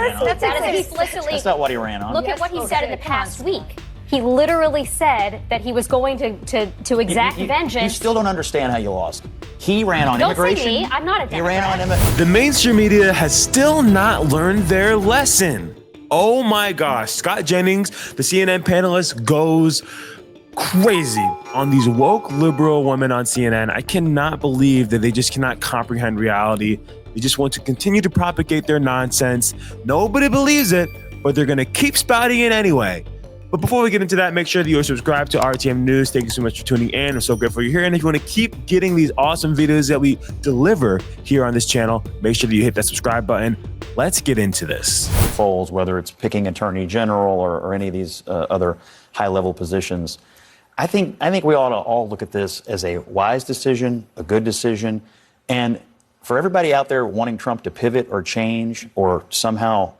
That's not what he ran on. Look at what he said in the past week. He literally said that he was going to exact vengeance. You still don't understand how you lost. He ran on immigration. Don't say me. I'm not a Democrat. He ran on immigration. The mainstream media has still not learned their lesson. Oh my gosh, Scott Jennings, the CNN panelist, goes crazy on these woke liberal women on CNN. I cannot believe that they just cannot comprehend reality. They just want to continue to propagate their nonsense. Nobody believes it, but they're going to keep spouting it anyway. But before we get into that, make sure that you are subscribed to RTM News. Thank you so much for tuning in. I'm so grateful you're here. And if you want to keep getting these awesome videos that we deliver here on this channel, make sure that you hit that subscribe button. Let's get into this. Folds, whether it's picking attorney general or any of these other high-level positions, I think we ought to all look at this as a wise decision, a good decision, and for everybody out there wanting Trump to pivot or change or somehow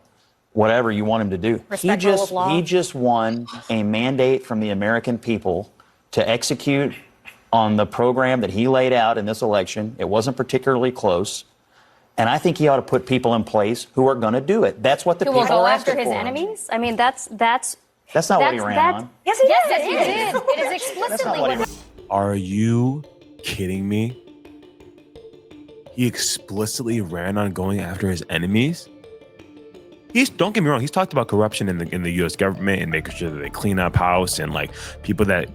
whatever you want him to do, he just won a mandate from the American people to execute on the program that he laid out in this election. It wasn't particularly close. And I think he ought to put people in place who are going to do it. That's what the people will go are after asking his for. enemies. I mean, that's not what he ran on. Yes, he did. It is explicitly what. Are you kidding me? He explicitly ran on going after his enemies. Don't get me wrong. He's talked about corruption in the U.S. government and making sure that they clean up house and like people that's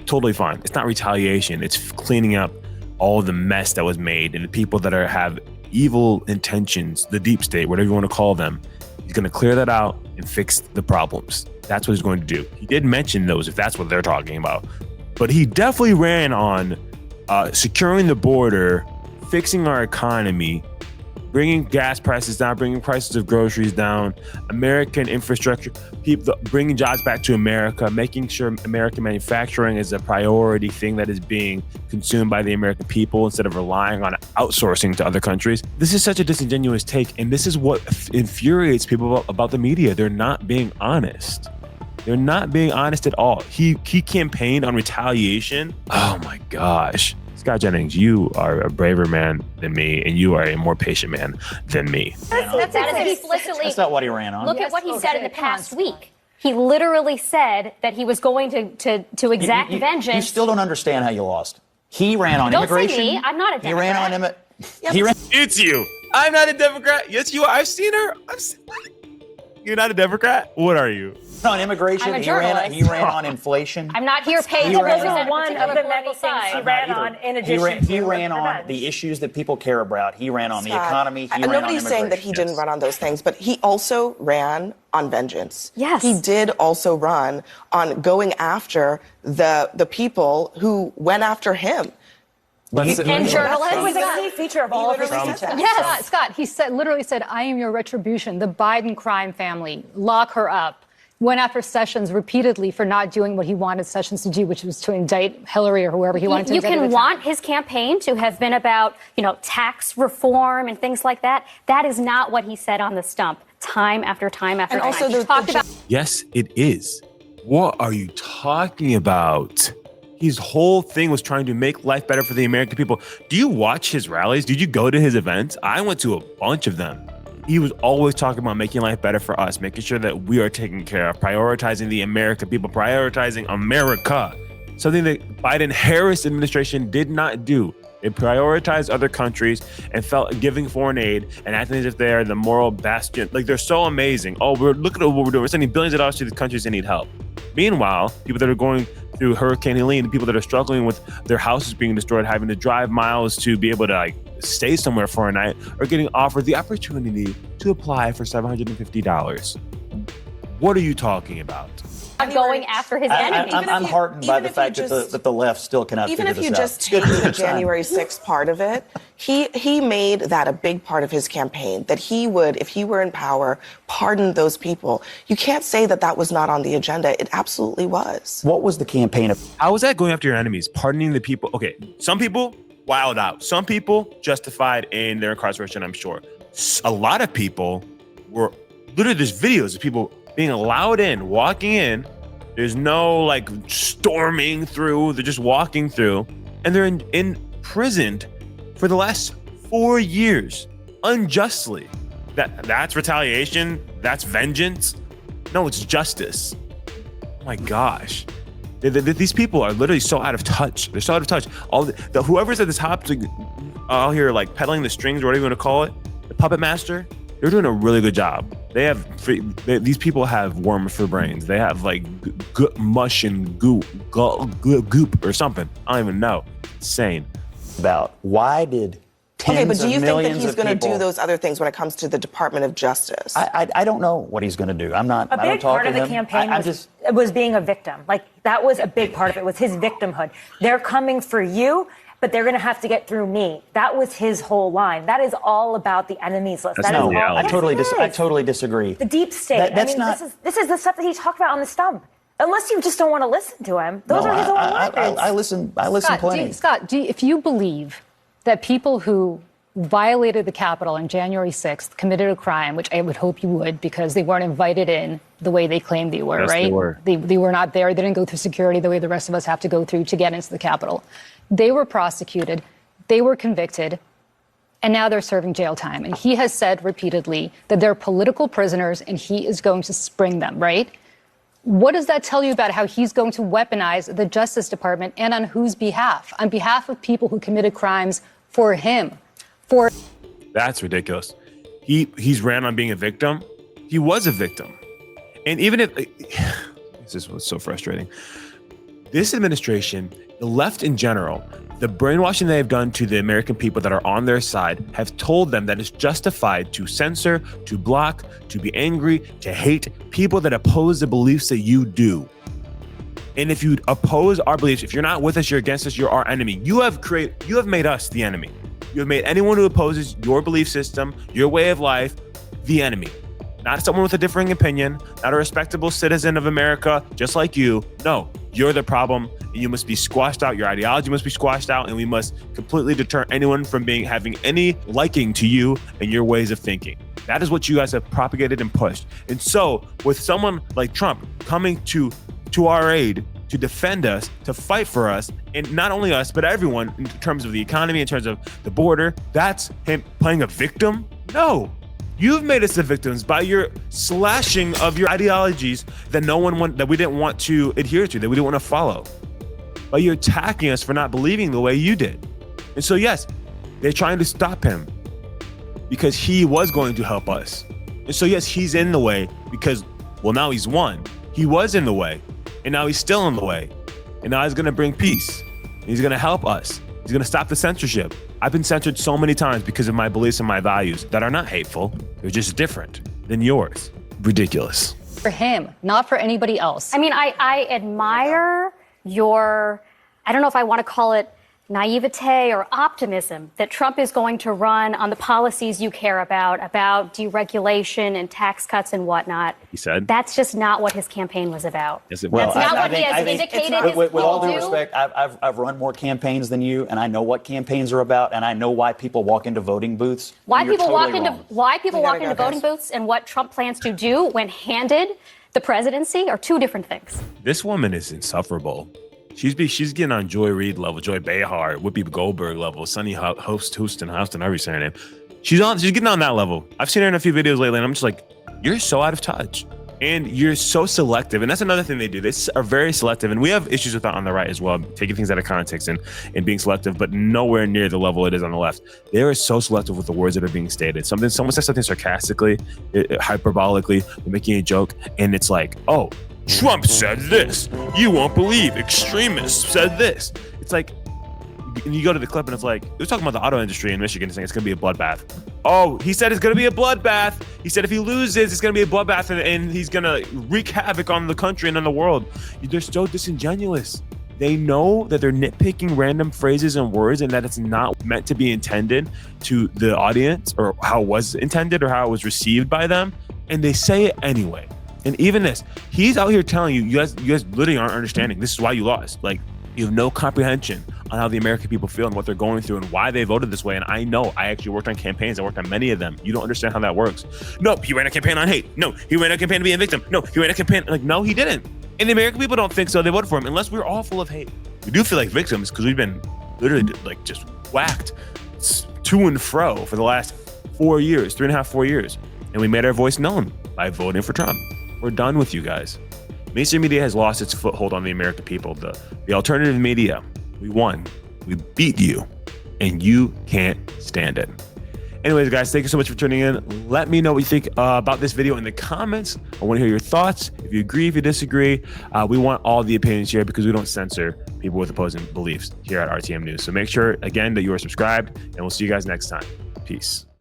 totally fine. It's not retaliation. It's cleaning up all the mess that was made and the people that have evil intentions, the deep state, whatever you want to call them. He's going to clear that out and fix the problems. That's what he's going to do. He did mention those if that's what they're talking about. But he definitely ran on securing the border, fixing our economy, bringing gas prices down, bringing prices of groceries down, American infrastructure, people bringing jobs back to America, making sure American manufacturing is a priority thing that is being consumed by the American people instead of relying on outsourcing to other countries. This is such a disingenuous take, and this is what infuriates people about the media. They're not being honest. They're not being honest at all. He campaigned on retaliation. Oh my gosh. Scott Jennings, you are a braver man than me, and you are a more patient man than me. That's not what he ran on. Look at what he said in the past week. He literally said that he was going to exact vengeance. You still don't understand how you lost. He ran on immigration. Don't say me. I'm not a Democrat. He ran on immigration. It's you. I'm not a Democrat. Yes, you are. I've seen her. You're not a Democrat? What are you? On immigration, he ran on inflation. I'm not here paid to represent one of the many things he ran on in addition he ran on the issues that people care about. He ran on the economy. Nobody's saying that he didn't run on those things, but he also ran on vengeance. Yes. He did also run on going after the people who went after him. And journalists. It was a key feature of all of his speeches. Yes, Scott, he literally said, I am your retribution, the Biden crime family, lock her up. Went after Sessions repeatedly for not doing what he wanted Sessions to do, which was to indict Hillary or whoever he wanted to indict. You can want his campaign to have been about, tax reform and things like that. That is not what he said on the stump, time after time after time. And also yes, it is. What are you talking about? His whole thing was trying to make life better for the American people. Do you watch his rallies? Did you go to his events? I went to a bunch of them. He was always talking about making life better for us, making sure that we are taken care of, prioritizing the American people, prioritizing America. Something that Biden-Harris administration did not do. They prioritized other countries and felt giving foreign aid and acting as if they are the moral bastion. Like, they're so amazing. Oh, look at what we're doing. We're sending billions of dollars to these countries that need help. Meanwhile, people that are going through Hurricane Helene, the people that are struggling with their houses being destroyed, having to drive miles to be able to stay somewhere for a night, are getting offered the opportunity to apply for $750. What are you talking about? Going after his enemies. I'm heartened by the fact that the left still cannot figure this out. Even if you just take the January 6th part of it, he made that a big part of his campaign, that he would, if he were in power, pardon those people. You can't say that that was not on the agenda. It absolutely was. What was the campaign of? How was that going after your enemies? Pardoning the people? Okay, some people wild out. Some people justified in their incarceration, I'm sure. A lot of people were, literally there's videos of people being allowed in, walking in. There's no storming through. They're just walking through, and they're imprisoned for the last 4 years unjustly. That's retaliation? That's vengeance? No, it's justice. Oh my gosh. These people are literally so out of touch. They're so out of touch. Whoever's at this top, out here like peddling the strings or whatever you want to call it, the puppet master, they're doing a really good job. These people have worms for brains. They have like mush and goop or something. I don't even know. Insane. About why did Okay, but tens do of you think that millions he's of going to people- do those other things when it comes to the Department of Justice? I don't know what he's going to do. I don't big talk part to of the him. campaign was being a victim. Like, that was a big part of it, was his victimhood. They're coming for you, but they're going to have to get through me. That was his whole line. That is all about the enemies list. That's That is not all. reality. I totally disagree. The deep state. That's not. This is the stuff that he talked about on the stump. Unless you just don't want to listen to him. Those are his own words. I listen Scott, plenty. if you believe that people who violated the Capitol on January 6th committed a crime, which I would hope you would, because they weren't invited in the way they claimed they were, Yes, right? they were. They were not there. They didn't go through security the way the rest of us have to go through to get into the Capitol. They were prosecuted. They were convicted. And now they're serving jail time. And he has said repeatedly that they're political prisoners and he is going to spring them, right? What does that tell you about how he's going to weaponize the Justice Department, and on whose behalf? On behalf of people who committed crimes for him. That's ridiculous. He's ran on being a victim. He was a victim. And even if this was so frustrating. This administration, the left in general, the brainwashing they have done to the American people that are on their side have told them that it's justified to censor, to block, to be angry, to hate people that oppose the beliefs that you do. And if you oppose our beliefs, if you're not with us, you're against us, you're our enemy. You have made us the enemy. You have made anyone who opposes your belief system, your way of life, the enemy. Not someone with a differing opinion, not a respectable citizen of America, just like you. No, you're the problem, and you must be squashed out. Your ideology must be squashed out, and we must completely deter anyone from having any liking to you and your ways of thinking. That is what you guys have propagated and pushed. And so, with someone like Trump coming to our aid, to defend us, to fight for us, and not only us, but everyone in terms of the economy, in terms of the border, that's him playing a victim? No. You've made us the victims by your slashing of your ideologies that that we didn't want to adhere to, that we didn't want to follow. By you attacking us for not believing the way you did. And so, yes, they're trying to stop him because he was going to help us. And so, yes, he's in the way because, well, now he's won. He was in the way, and now he's still in the way. And now he's going to bring peace. He's going to help us. He's going to stop the censorship. I've been censored so many times because of my beliefs and my values that are not hateful. They're just different than yours. Ridiculous. For him, not for anybody else. I mean, I admire your, I don't know if I want to call it naivete or optimism that Trump is going to run on the policies you care about deregulation and tax cuts and whatnot. He said. That's just not what his campaign was about. Yes, it Well, was. That's not I what he think- has I think- indicated his with all will due do. respect, I've run more campaigns than you, and I know what campaigns are about, and I know why people walk into voting booths. Why and you're people totally walk wrong. into We gotta go, voting guys. booths and what Trump plans to do when handed the presidency are two different things. This woman is insufferable. She's getting on Joy Reid level, Joy Behar, Whoopi Goldberg level, Sunny Houston, however you say her name. She's getting on that level. I've seen her in a few videos lately, and I'm just like, you're so out of touch. And you're so selective. And that's another thing they do. They are very selective. And we have issues with that on the right as well, taking things out of context and being selective, but nowhere near the level it is on the left. They are so selective with the words that are being stated. Someone says something sarcastically, hyperbolically, they're making a joke, and it's like, oh, Trump said this. You won't believe. Extremists said this. It's like, and you go to the clip and it's like, they're talking about the auto industry in Michigan, saying it's going to be a bloodbath. Oh, he said it's going to be a bloodbath. He said if he loses, it's going to be a bloodbath and he's going to wreak havoc on the country and on the world. They're so disingenuous. They know that they're nitpicking random phrases and words and that it's not meant to be intended to the audience or how it was intended or how it was received by them. And they say it anyway. And even this, he's out here telling you guys literally aren't understanding. This is why you lost. Like, you have no comprehension on how the American people feel and what they're going through and why they voted this way. And I know, I actually worked on campaigns. I worked on many of them. You don't understand how that works. No, he ran a campaign on hate. No, he ran a campaign to be a victim. No, he ran a campaign. Like, no, he didn't. And the American people don't think so. They voted for him unless we're all full of hate. We do feel like victims because we've been literally just whacked to and fro for the last 4 years, 3.5, 4 years. And we made our voice known by voting for Trump. We're done with you guys. Mainstream media has lost its foothold on the American people. The alternative media, we won. We beat you. And you can't stand it. Anyways, guys, thank you so much for tuning in. Let me know what you think about this video in the comments. I want to hear your thoughts. If you agree, if you disagree, we want all the opinions here because we don't censor people with opposing beliefs here at RTM News. So make sure, again, that you are subscribed, and we'll see you guys next time. Peace.